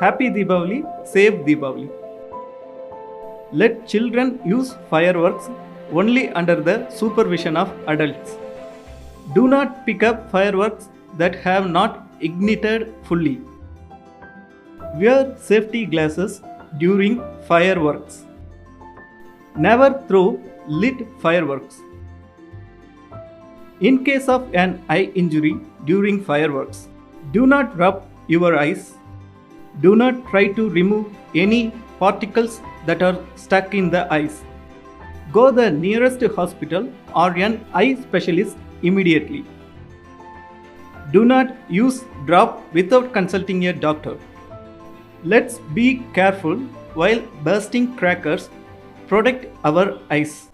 Happy Deepavali, save Deepavali. Let children use fireworks only under the supervision of adults. Do not pick up fireworks that have not ignited fully. Wear safety glasses during fireworks. Never throw lit fireworks. In case of an eye injury during fireworks, do not rub your eyes. Do not try to remove any particles that are stuck in the eyes. Go the nearest hospital or an eye specialist immediately. Do not use drop without consulting a doctor. Let's be careful while bursting crackers. Protect our eyes.